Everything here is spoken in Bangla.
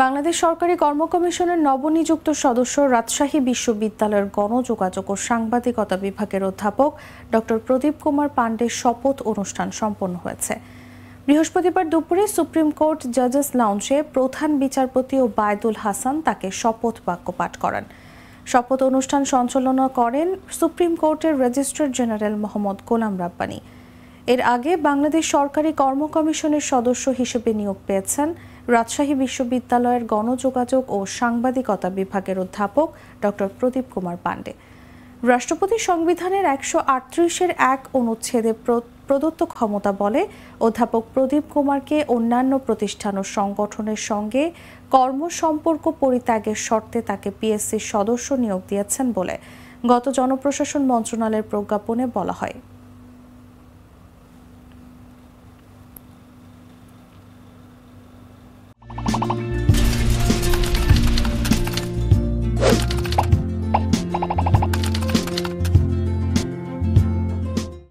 বাংলাদেশ সরকারি কর্ম কমিশনের নবনিযুক্ত সদস্য রাজশাহী বিশ্ববিদ্যালয়ের গণযোগাযোগ ও সাংবাদিকতা বিভাগের অধ্যাপক ডক্টর প্রদীপ কুমার পাণ্ডের শপথ অনুষ্ঠান সম্পন্ন হয়েছে। বৃহস্পতিবার দুপুরে সুপ্রিম কোর্ট জাজেস লাউঞ্জে প্রধান বিচারপতি ওবায়দুল হাসান তাকে শপথ বাক্য পাঠ করান। শপথ অনুষ্ঠান সঞ্চালনা করেন সুপ্রিম কোর্টের রেজিস্ট্রার জেনারেল মোহাম্মদ গোলাম রাব্বানী। এর আগে বাংলাদেশ সরকারি কর্ম কমিশনের সদস্য হিসেবে নিয়োগ পেয়েছেন রাজশাহী বিশ্ববিদ্যালয়ের গণযোগাযোগ ও সাংবাদিকতা বিভাগের অধ্যাপক ডক্টর প্রদীপ কুমার পাণ্ডে। রাষ্ট্রপতি সংবিধানের ১৩৮-এর ১ অনুচ্ছেদে প্রদত্ত ক্ষমতা বলে অধ্যাপক প্রদীপ কুমারকে অন্যান্য প্রতিষ্ঠান ও সংগঠনের সঙ্গে কর্মসম্পর্ক পরিত্যাগের শর্তে তাকে পিএসসির সদস্য নিয়োগ দিয়েছেন বলে গত জনপ্রশাসন মন্ত্রণালয়ের প্রজ্ঞাপনে বলা হয়।